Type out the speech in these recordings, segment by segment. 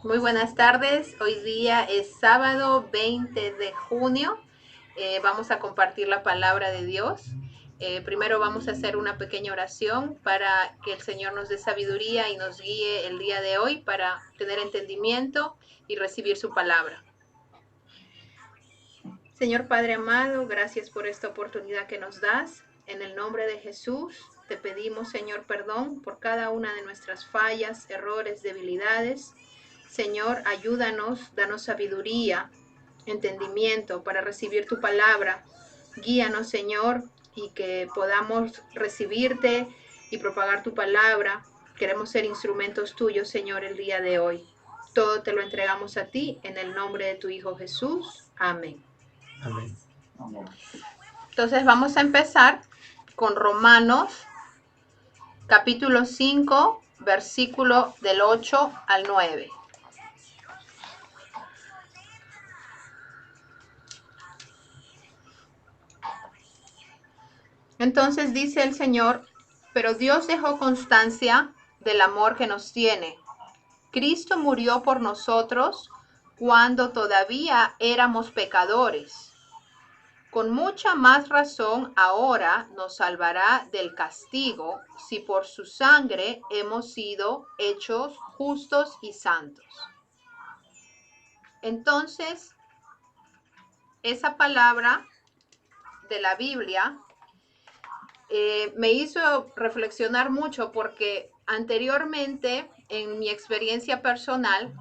Muy buenas tardes. Hoy día es sábado 20 de junio. Vamos a compartir la palabra de Dios. Primero vamos a hacer una pequeña oración para que el Señor nos dé sabiduría y nos guíe el día de hoy para tener entendimiento y recibir su palabra. Señor Padre amado, gracias por esta oportunidad que nos das. En el nombre de Jesús, te pedimos, Señor, perdón por cada una de nuestras fallas, errores, debilidades. Señor, ayúdanos, danos sabiduría, entendimiento para recibir tu palabra. Guíanos, Señor, y que podamos recibirte y propagar tu palabra. Queremos ser instrumentos tuyos, Señor, el día de hoy. Todo te lo entregamos a ti en el nombre de tu Hijo Jesús. Amén. Amén. Entonces vamos a empezar con Romanos capítulo 5, versículo del 8 al 9. Entonces dice el Señor, pero Dios dejó constancia del amor que nos tiene. Cristo murió por nosotros cuando todavía éramos pecadores. Con mucha más razón ahora nos salvará del castigo si por su sangre hemos sido hechos justos y santos. Entonces, esa palabra de la Biblia me hizo reflexionar mucho porque anteriormente en mi experiencia personal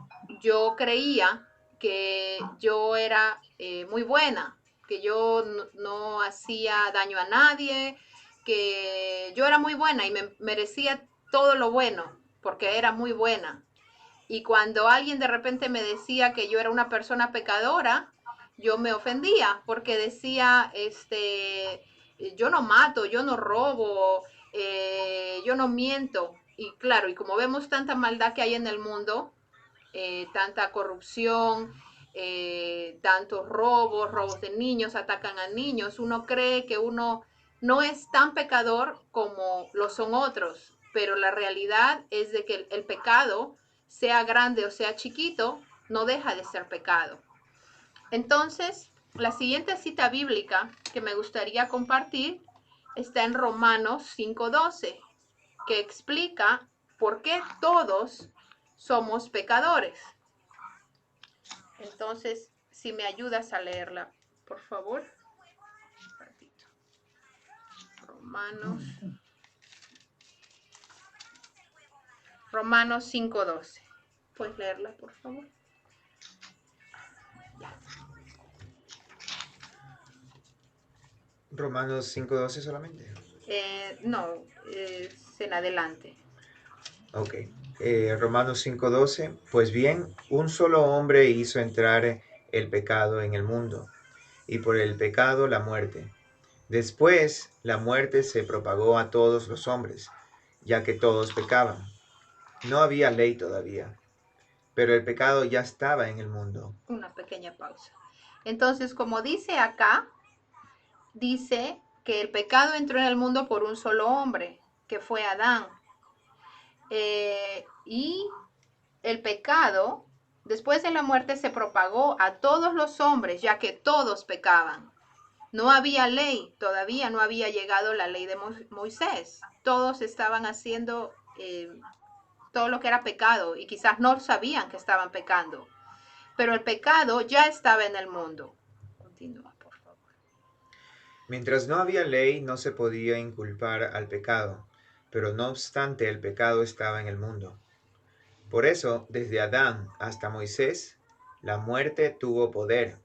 yo creía que yo era muy buena, que yo no hacía daño a nadie, que yo era muy buena y me merecía todo lo bueno porque era muy buena. Y cuando alguien de repente me decía que yo era una persona pecadora, yo me ofendía porque decía, yo no mato, yo no robo, yo no miento. Y claro, y como vemos tanta maldad que hay en el mundo, tanta corrupción, tantos robos, robos de niños, atacan a niños, uno cree que uno no es tan pecador como lo son otros, pero la realidad es de que el pecado, sea grande o sea chiquito, no deja de ser pecado. Entonces, la siguiente cita bíblica que me gustaría compartir está en Romanos 5:12, que explica por qué todos somos pecadores. Entonces, si me ayudas a leerla, por favor. Romanos, Romanos 5:12. ¿Puedes leerla, por favor? Romanos 5:12 solamente. No, es en adelante. Ok. Romanos 5:12. Pues bien, un solo hombre hizo entrar el pecado en el mundo, y por el pecado la muerte. Después, la muerte se propagó a todos los hombres, ya que todos pecaban. No había ley todavía, pero el pecado ya estaba en el mundo. Una pequeña pausa. Entonces, como dice acá, dice que el pecado entró en el mundo por un solo hombre, que fue Adán. Y el pecado, después de la muerte, se propagó a todos los hombres, ya que todos pecaban. No había ley, todavía no había llegado la ley de Moisés. Todos estaban haciendo todo lo que era pecado y quizás no sabían que estaban pecando. Pero el pecado ya estaba en el mundo. Continúa, por favor. Mientras no había ley, no se podía inculpar al pecado, pero no obstante el pecado estaba en el mundo. Por eso, desde Adán hasta Moisés, la muerte tuvo poder,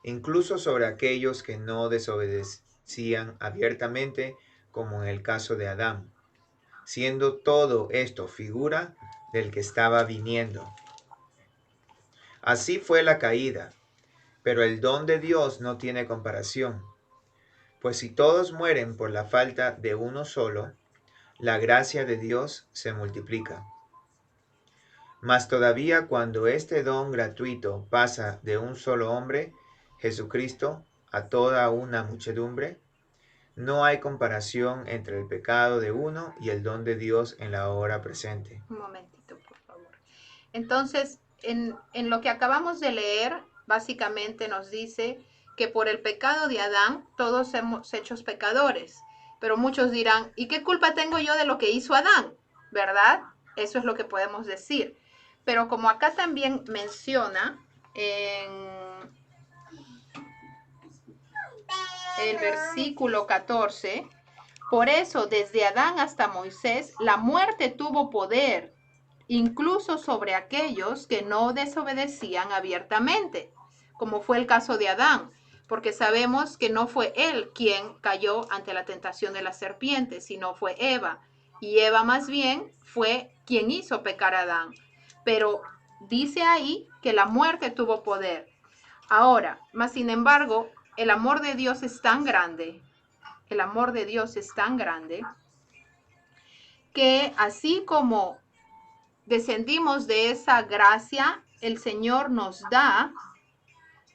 incluso sobre aquellos que no desobedecían abiertamente, como en el caso de Adán, siendo todo esto figura del que estaba viniendo. Así fue la caída, pero el don de Dios no tiene comparación, pues si todos mueren por la falta de uno solo, la gracia de Dios se multiplica. Mas todavía cuando este don gratuito pasa de un solo hombre, Jesucristo, a toda una muchedumbre, no hay comparación entre el pecado de uno y el don de Dios en la hora presente. Un momentito, por favor. Entonces, en lo que acabamos de leer, básicamente nos dice que por el pecado de Adán todos hemos hechos pecadores. Pero muchos dirán, ¿y qué culpa tengo yo de lo que hizo Adán? ¿Verdad? Eso es lo que podemos decir. Pero como acá también menciona en el versículo 14, por eso desde Adán hasta Moisés la muerte tuvo poder, incluso sobre aquellos que no desobedecían abiertamente, como fue el caso de Adán, porque sabemos que no fue él quien cayó ante la tentación de la serpiente, sino fue Eva. Y Eva más bien fue quien hizo pecar a Adán. Pero dice ahí que la muerte tuvo poder. Ahora, más sin embargo, el amor de Dios es tan grande, el amor de Dios es tan grande, que así como descendimos de esa gracia, el Señor nos da,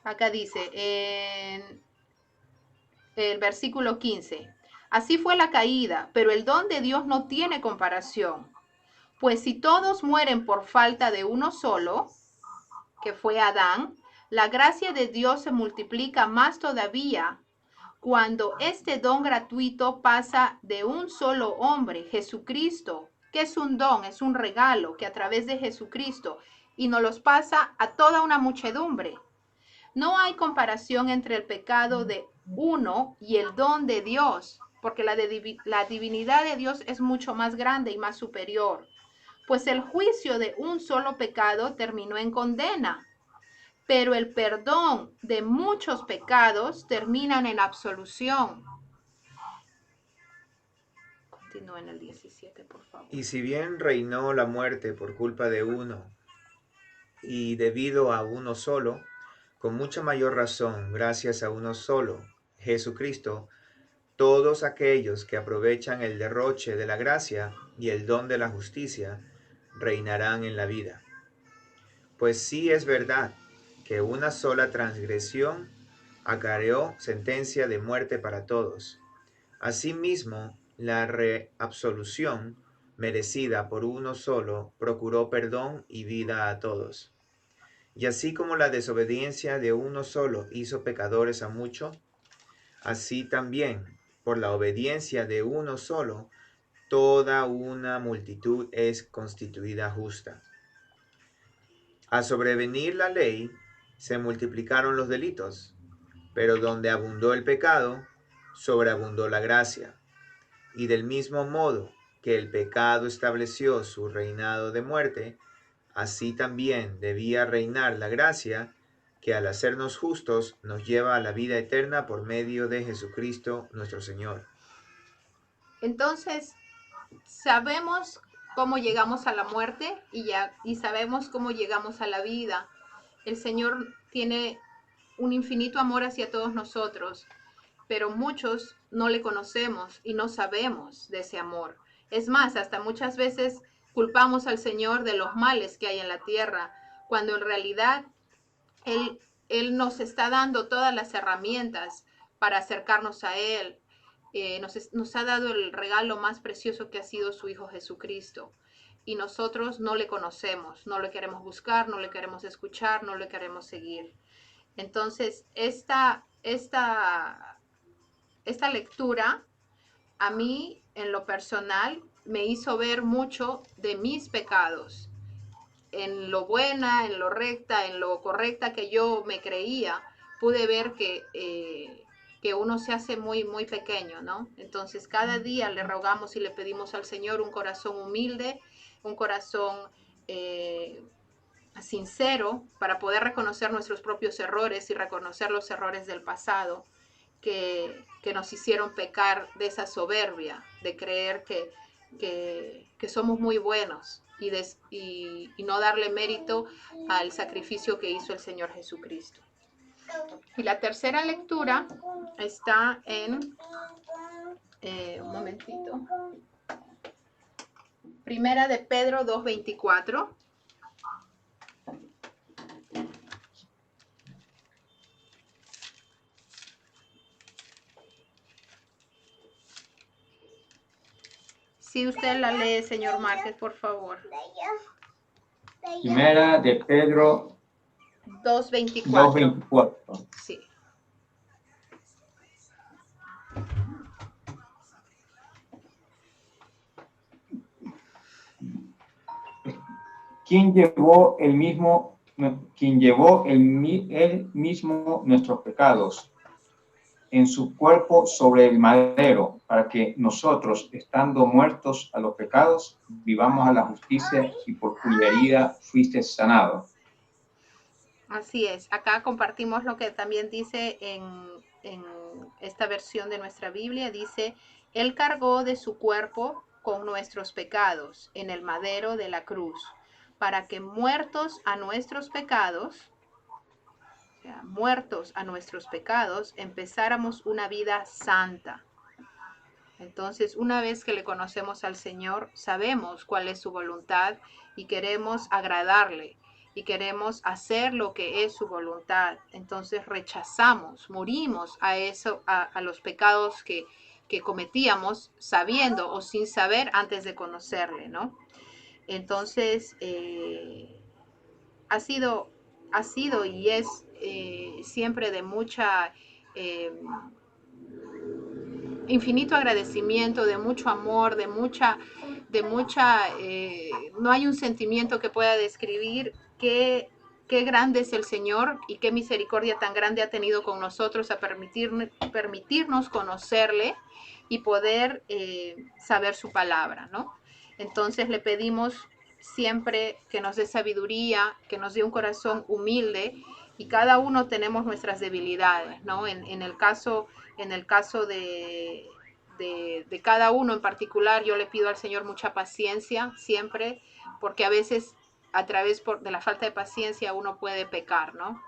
acá dice en el versículo 15, así fue la caída, pero el don de Dios no tiene comparación, pues si todos mueren por falta de uno solo, que fue Adán, la gracia de Dios se multiplica más todavía cuando este don gratuito pasa de un solo hombre, Jesucristo, que es un don, es un regalo que a través de Jesucristo y nos los pasa a toda una muchedumbre. No hay comparación entre el pecado de uno y el don de Dios, porque la divinidad de Dios es mucho más grande y más superior, pues el juicio de un solo pecado terminó en condena, pero el perdón de muchos pecados terminan en absolución. Continúa en el 17, por favor. Y si bien reinó la muerte por culpa de uno y debido a uno solo, con mucha mayor razón, gracias a uno solo, Jesucristo, todos aquellos que aprovechan el derroche de la gracia y el don de la justicia reinarán en la vida. Pues sí es verdad que una sola transgresión acarreó sentencia de muerte para todos. Asimismo, la reabsolución merecida por uno solo procuró perdón y vida a todos. Y así como la desobediencia de uno solo hizo pecadores a muchos, así también, por la obediencia de uno solo, toda una multitud es constituida justa. Al sobrevenir la ley, se multiplicaron los delitos, pero donde abundó el pecado, sobreabundó la gracia. Y del mismo modo que el pecado estableció su reinado de muerte, así también debía reinar la gracia, que al hacernos justos nos lleva a la vida eterna por medio de Jesucristo nuestro Señor. Entonces, sabemos cómo llegamos a la muerte y sabemos cómo llegamos a la vida. El Señor tiene un infinito amor hacia todos nosotros, pero muchos no le conocemos y no sabemos de ese amor. Es más, hasta muchas veces culpamos al Señor de los males que hay en la tierra, cuando en realidad Él, Él nos está dando todas las herramientas para acercarnos a Él. Nos ha dado el regalo más precioso que ha sido su Hijo Jesucristo. Y nosotros no le conocemos, no le queremos buscar, no le queremos escuchar, no le queremos seguir. Entonces, esta lectura a mí, en lo personal, me hizo ver mucho de mis pecados, en lo buena, en lo recta, en lo correcta que yo me creía, pude ver que uno se hace muy, muy pequeño, ¿no? Entonces, cada día le rogamos y le pedimos al Señor un corazón humilde, un corazón sincero, para poder reconocer nuestros propios errores y reconocer los errores del pasado que nos hicieron pecar de esa soberbia, de creer que somos muy buenos y no darle mérito al sacrificio que hizo el Señor Jesucristo. Y la tercera lectura está en, un momentito, Primera de Pedro 2:24. Si usted la lee, señor Márquez, por favor. Primera de Pedro 2:24. 2:24. Sí. Quien llevó él mismo nuestros pecados en su cuerpo sobre el madero, para que nosotros, estando muertos a los pecados, vivamos a la justicia, y por cuya herida fuiste sanado. Así es. Acá compartimos lo que también dice en esta versión de nuestra Biblia. Dice, Él cargó de su cuerpo con nuestros pecados en el madero de la cruz, para que muertos a nuestros pecados, empezáramos una vida santa. Entonces, una vez que le conocemos al Señor, sabemos cuál es su voluntad y queremos agradarle y queremos hacer lo que es su voluntad. Entonces rechazamos, morimos a eso, a los pecados que cometíamos sabiendo o sin saber antes de conocerle, ¿no? Entonces, ha sido y es siempre de mucha infinito agradecimiento, de mucho amor, no hay un sentimiento que pueda describir qué grande es el Señor y qué misericordia tan grande ha tenido con nosotros a permitirnos conocerle y poder saber su palabra, ¿no? Entonces le pedimos siempre que nos dé sabiduría, que nos dé un corazón humilde, y cada uno tenemos nuestras debilidades, ¿no? En el caso de cada uno en particular, yo le pido al Señor mucha paciencia siempre, porque a veces a través de la falta de paciencia uno puede pecar, ¿no?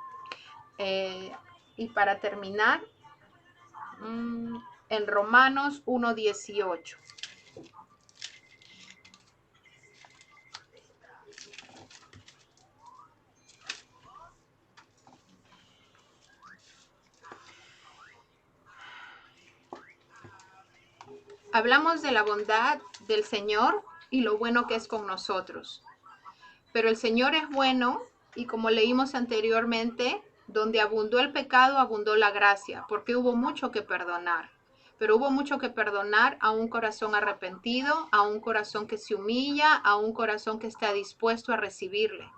Y para terminar, en Romanos 1:18. Hablamos de la bondad del Señor y lo bueno que es con nosotros. Pero el Señor es bueno, y como leímos anteriormente, donde abundó el pecado, abundó la gracia, porque hubo mucho que perdonar. Pero hubo mucho que perdonar a un corazón arrepentido, a un corazón que se humilla, a un corazón que está dispuesto a recibirle.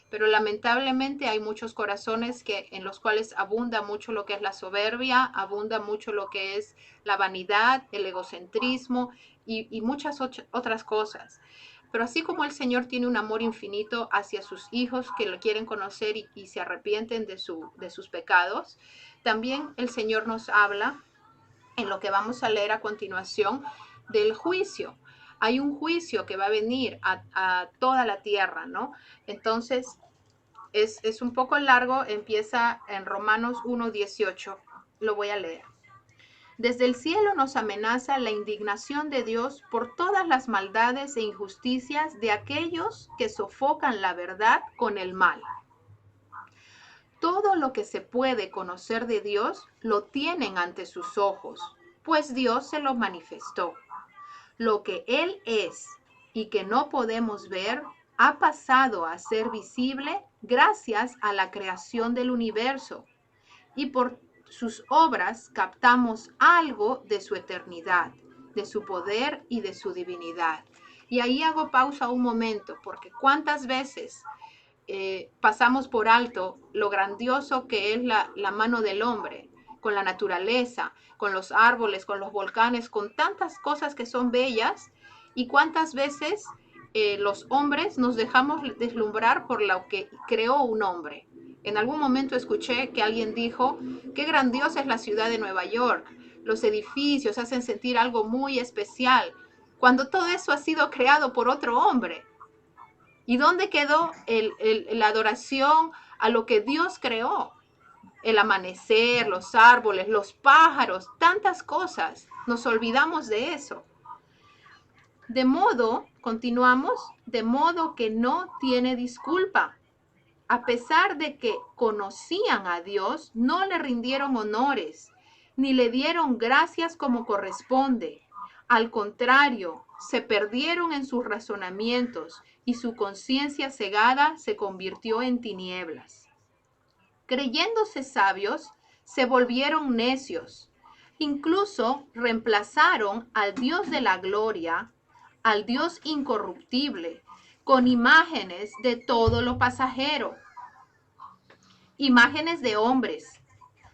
Pero lamentablemente hay muchos corazones en los cuales abunda mucho lo que es la soberbia, abunda mucho lo que es la vanidad, el egocentrismo y muchas otras cosas. Pero así como el Señor tiene un amor infinito hacia sus hijos que lo quieren conocer y se arrepienten de sus pecados, también el Señor nos habla en lo que vamos a leer a continuación del juicio. Hay un juicio que va a venir a toda la tierra, ¿no? Entonces, es un poco largo, empieza en Romanos 1:18. Lo voy a leer. Desde el cielo nos amenaza la indignación de Dios por todas las maldades e injusticias de aquellos que sofocan la verdad con el mal. Todo lo que se puede conocer de Dios lo tienen ante sus ojos, pues Dios se lo manifestó. Lo que Él es y que no podemos ver ha pasado a ser visible gracias a la creación del universo, y por sus obras captamos algo de su eternidad, de su poder y de su divinidad. Y ahí hago pausa un momento, porque cuántas veces pasamos por alto lo grandioso que es la mano del hombre, con la naturaleza, con los árboles, con los volcanes, con tantas cosas que son bellas, y cuántas veces los hombres nos dejamos deslumbrar por lo que creó un hombre. En algún momento escuché que alguien dijo, qué grandiosa es la ciudad de Nueva York, los edificios hacen sentir algo muy especial, cuando todo eso ha sido creado por otro hombre. ¿Y dónde quedó la adoración a lo que Dios creó? El amanecer, los árboles, los pájaros, tantas cosas. Nos olvidamos de eso. De modo, continuamos, de modo que no tiene disculpa. A pesar de que conocían a Dios, no le rindieron honores, ni le dieron gracias como corresponde. Al contrario, se perdieron en sus razonamientos y su conciencia cegada se convirtió en tinieblas. Creyéndose sabios, se volvieron necios. Incluso reemplazaron al Dios de la gloria, al Dios incorruptible, con imágenes de todo lo pasajero. Imágenes de hombres,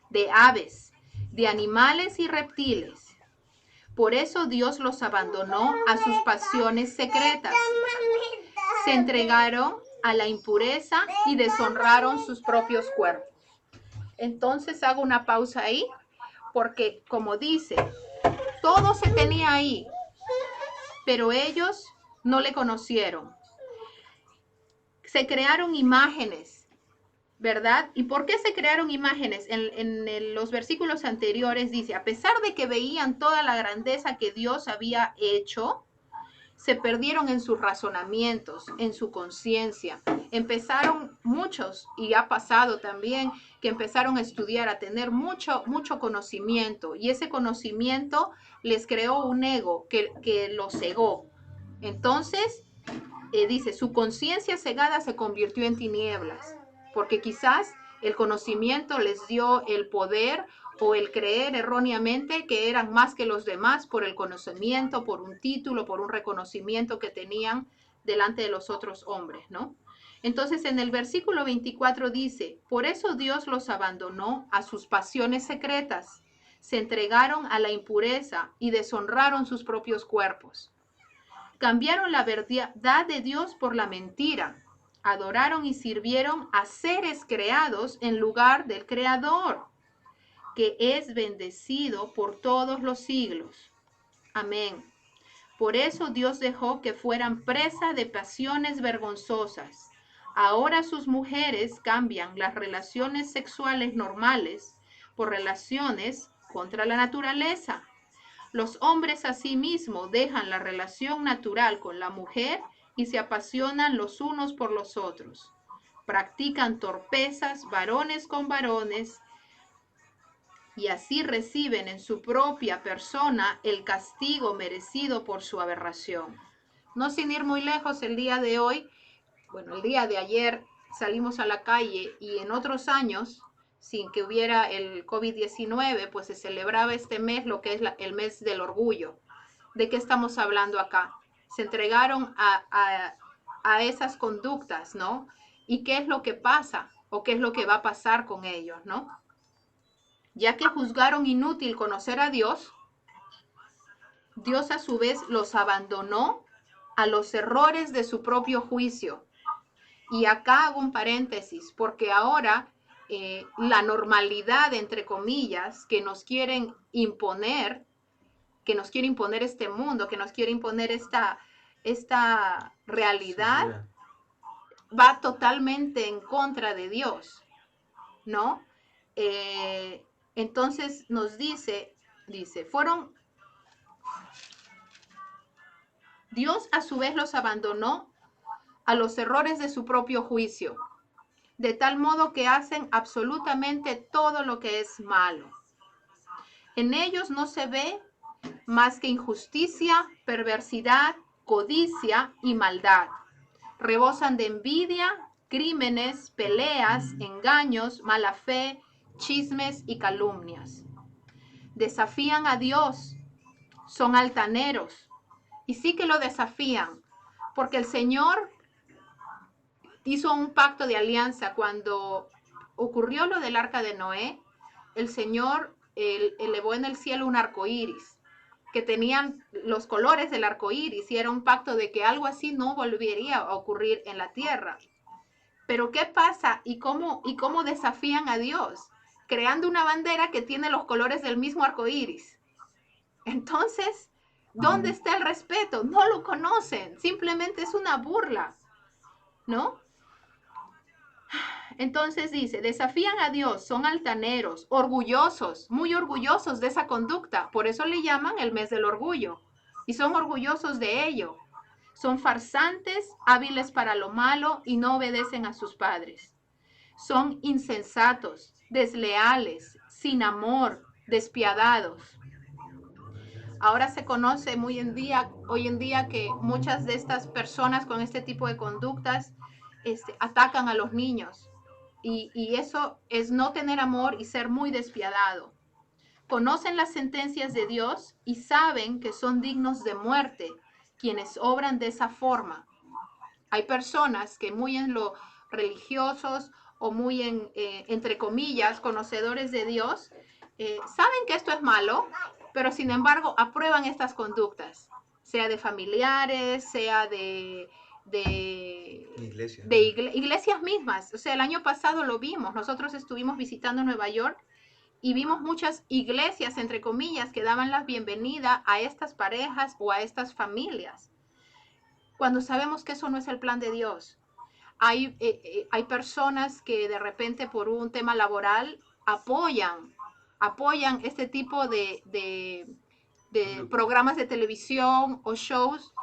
de aves, de animales y reptiles. Por eso Dios los abandonó a sus pasiones secretas. Se entregaron a la impureza y deshonraron sus propios cuerpos. Entonces hago una pausa ahí, porque como dice, todo se tenía ahí, pero ellos no le conocieron. Se crearon imágenes, ¿verdad? ¿Y por qué se crearon imágenes? En los versículos anteriores dice, a pesar de que veían toda la grandeza que Dios había hecho, se perdieron en sus razonamientos, en su conciencia. Empezaron muchos, y ha pasado también, que empezaron a estudiar, a tener mucho conocimiento, y ese conocimiento les creó un ego que los cegó. Entonces, dice, su conciencia cegada se convirtió en tinieblas, porque quizás el conocimiento les dio el poder o el creer erróneamente que eran más que los demás por el conocimiento, por un título, por un reconocimiento que tenían delante de los otros hombres, ¿no? Entonces en el versículo 24 dice, por eso Dios los abandonó a sus pasiones secretas, se entregaron a la impureza y deshonraron sus propios cuerpos. Cambiaron la verdad de Dios por la mentira, adoraron y sirvieron a seres creados en lugar del Creador, que es bendecido por todos los siglos. Amén. Por eso Dios dejó que fueran presa de pasiones vergonzosas. Ahora sus mujeres cambian las relaciones sexuales normales por relaciones contra la naturaleza. Los hombres asimismo dejan la relación natural con la mujer y se apasionan los unos por los otros. Practican torpezas varones con varones, y así reciben en su propia persona el castigo merecido por su aberración. No sin ir muy lejos, el día de hoy, bueno, el día de ayer salimos a la calle y en otros años, sin que hubiera el COVID-19, pues se celebraba este mes, lo que es el mes del orgullo. ¿De qué estamos hablando acá? Se entregaron a esas conductas, ¿no? ¿Y qué es lo que pasa? ¿O qué es lo que va a pasar con ellos, ¿no? Ya que juzgaron inútil conocer a Dios, Dios a su vez los abandonó a los errores de su propio juicio. Y acá hago un paréntesis, porque ahora la normalidad, entre comillas, que nos quieren imponer, este mundo, que nos quiere imponer esta realidad, va totalmente en contra de Dios, ¿no? Entonces nos dice, Dios a su vez los abandonó a los errores de su propio juicio, de tal modo que hacen absolutamente todo lo que es malo. En ellos no se ve más que injusticia, perversidad, codicia y maldad. Rebosan de envidia, crímenes, peleas, engaños, mala fe, chismes y calumnias. Desafían a Dios, son altaneros, y sí que lo desafían, porque el Señor hizo un pacto de alianza cuando ocurrió lo del arca de Noé. El Señor elevó en el cielo un arco iris, que tenían los colores del arco iris, y era un pacto de que algo así no volvería a ocurrir en la tierra. Pero ¿qué pasa? ¿Y cómo desafían a Dios? Creando una bandera que tiene los colores del mismo arco iris. Entonces, ¿dónde está el respeto? No lo conocen, simplemente es una burla, ¿no? Entonces dice, desafían a Dios, son altaneros, orgullosos, muy orgullosos de esa conducta. Por eso le llaman el mes del orgullo. Y son orgullosos de ello. Son farsantes, hábiles para lo malo y no obedecen a sus padres. Son insensatos, desleales, sin amor, despiadados. Ahora se conoce hoy en día que muchas de estas personas con este tipo de conductas atacan a los niños. Y eso es no tener amor y ser muy despiadado. Conocen las sentencias de Dios y saben que son dignos de muerte quienes obran de esa forma. Hay personas que muy en lo religiosos o muy entre comillas, conocedores de Dios, saben que esto es malo, pero sin embargo aprueban estas conductas, sea de familiares, sea Iglesia. iglesias mismas. O sea, el año pasado lo vimos, nosotros estuvimos visitando Nueva York y vimos muchas iglesias, entre comillas, que daban la bienvenida a estas parejas o a estas familias, cuando sabemos que eso no es el plan de Dios. Hay personas que de repente por un tema laboral apoyan este tipo de programas de televisión o shows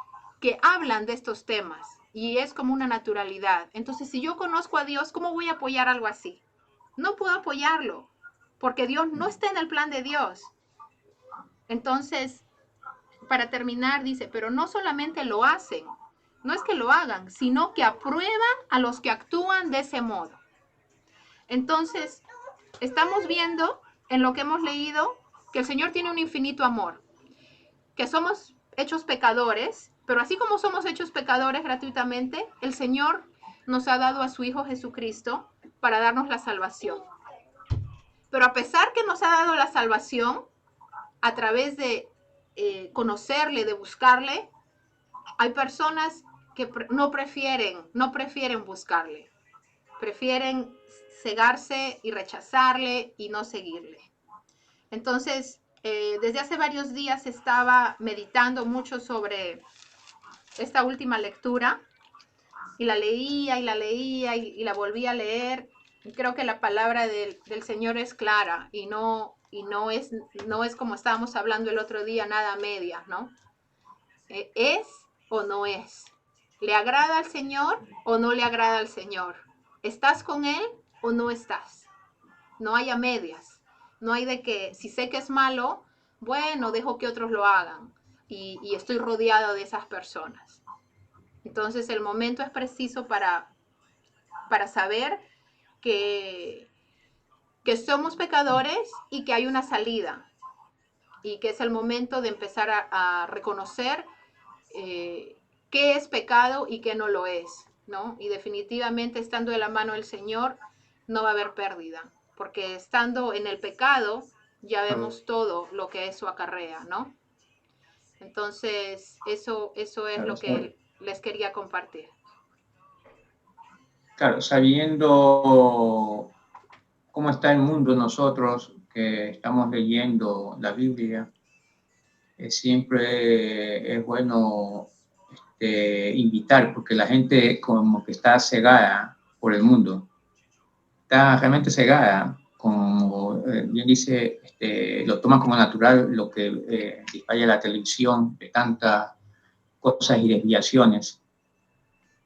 que hablan de estos temas y es como una naturalidad. Entonces, si yo conozco a Dios, ¿cómo voy a apoyar algo así? No puedo apoyarlo porque Dios no está en el plan de Dios. Entonces, para terminar, dice, pero no solamente lo hacen, no es que lo hagan, sino que aprueban a los que actúan de ese modo. Entonces, estamos viendo en lo que hemos leído que el Señor tiene un infinito amor, que somos hechos pecadores, pero así como somos hechos pecadores gratuitamente, el Señor nos ha dado a su Hijo Jesucristo para darnos la salvación. Pero a pesar que nos ha dado la salvación a través de conocerle, de buscarle, hay personas que no prefieren buscarle, prefieren cegarse y rechazarle y no seguirle. Entonces, desde hace varios días estaba meditando mucho sobre esta última lectura y la leía y la leía y la volví a leer. Y creo que la palabra del Señor es clara y no es como estábamos hablando el otro día, nada a medias, ¿no? ¿Es o no es? ¿Le agrada al Señor o no le agrada al Señor? ¿Estás con Él o no estás? No hay a medias. No hay de que si sé que es malo, bueno, dejo que otros lo hagan. Y estoy rodeado de esas personas. Entonces el momento es preciso para saber que somos pecadores y que hay una salida. Y que es el momento de empezar a reconocer qué es pecado y qué no lo es, ¿no? Y definitivamente estando de la mano del Señor no va a haber pérdida, porque estando en el pecado ya vemos todo lo que eso acarrea, ¿no? Entonces, eso es lo que les quería compartir. Claro, sabiendo cómo está el mundo nosotros que estamos leyendo la Biblia, siempre es bueno invitar, porque la gente como que está cegada por el mundo, está realmente cegada, como bien dice, lo toma como natural lo que dispara la televisión de tantas cosas y desviaciones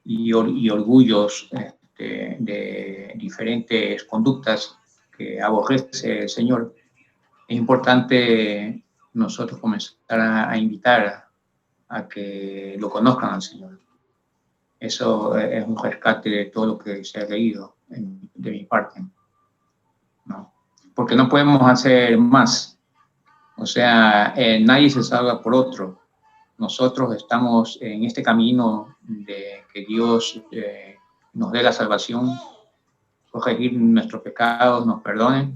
y orgullos de diferentes conductas que aborrece el Señor. Es importante nosotros comenzar a invitar a que lo conozcan al Señor. Eso es un rescate de todo lo que se ha leído de mi parte, ¿no? Porque no podemos hacer más. O sea, nadie se salva por otro. Nosotros estamos en este camino de que Dios nos dé la salvación, corregir nuestros pecados, nos perdone,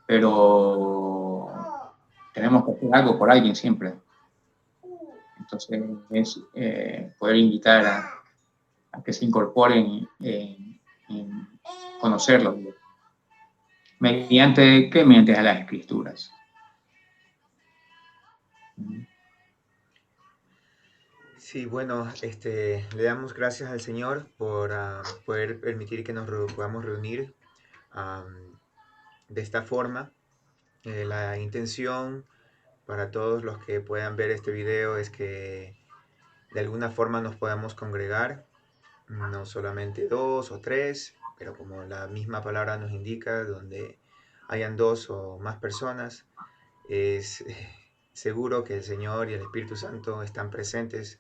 pero tenemos que hacer algo por alguien siempre. Entonces, es poder invitar a que se incorporen en conocerlo. ¿Mediante qué? Mediante a las Escrituras. Sí, bueno, le damos gracias al Señor por poder permitir que nos podamos reunir de esta forma. La intención para todos los que puedan ver este video es que de alguna forma nos podamos congregar, no solamente 2 o 3, pero como la misma palabra nos indica, donde hayan 2 o más personas, es seguro que el Señor y el Espíritu Santo están presentes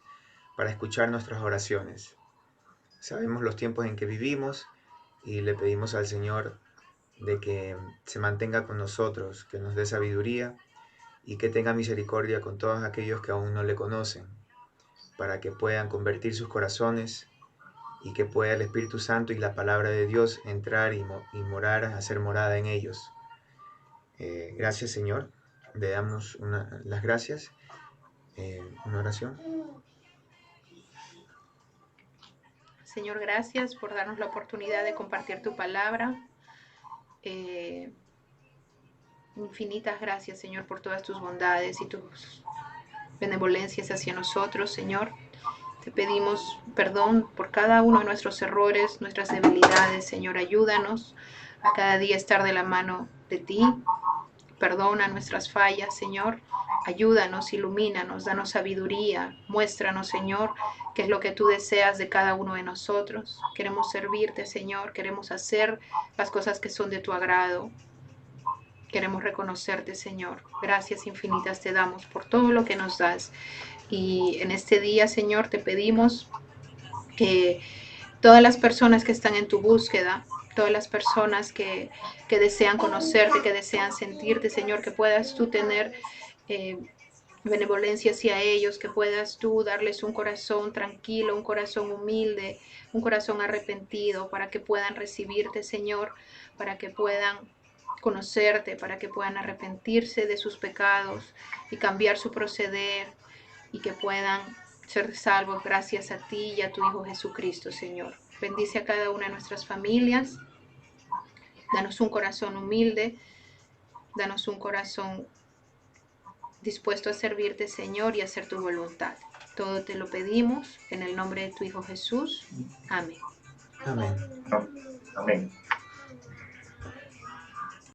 para escuchar nuestras oraciones. Sabemos los tiempos en que vivimos y le pedimos al Señor de que se mantenga con nosotros, que nos dé sabiduría y que tenga misericordia con todos aquellos que aún no le conocen, para que puedan convertir sus corazones y que pueda el Espíritu Santo y la palabra de Dios entrar y morar, hacer morada en ellos. Gracias, Señor. Le damos las gracias. Una oración. Señor, gracias por darnos la oportunidad de compartir tu palabra. Infinitas gracias, Señor, por todas tus bondades y tus benevolencias hacia nosotros, Señor. Te pedimos perdón por cada uno de nuestros errores, nuestras debilidades, Señor. Ayúdanos a cada día estar de la mano de ti. Perdona nuestras fallas, Señor. Ayúdanos, ilumínanos, danos sabiduría. Muéstranos, Señor, qué es lo que tú deseas de cada uno de nosotros. Queremos servirte, Señor. Queremos hacer las cosas que son de tu agrado. Queremos reconocerte, Señor. Gracias infinitas te damos por todo lo que nos das. Y en este día, Señor, te pedimos que todas las personas que están en tu búsqueda, todas las personas que desean conocerte, que desean sentirte, Señor, que puedas tú tener benevolencia hacia ellos, que puedas tú darles un corazón tranquilo, un corazón humilde, un corazón arrepentido, para que puedan recibirte, Señor, para que puedan conocerte, para que puedan arrepentirse de sus pecados y cambiar su proceder y que puedan ser salvos gracias a ti y a tu Hijo Jesucristo, Señor. Bendice a cada una de nuestras familias. Danos un corazón humilde. Danos un corazón dispuesto a servirte, Señor, y a hacer tu voluntad. Todo te lo pedimos en el nombre de tu Hijo Jesús. Amén. Amén. Amén.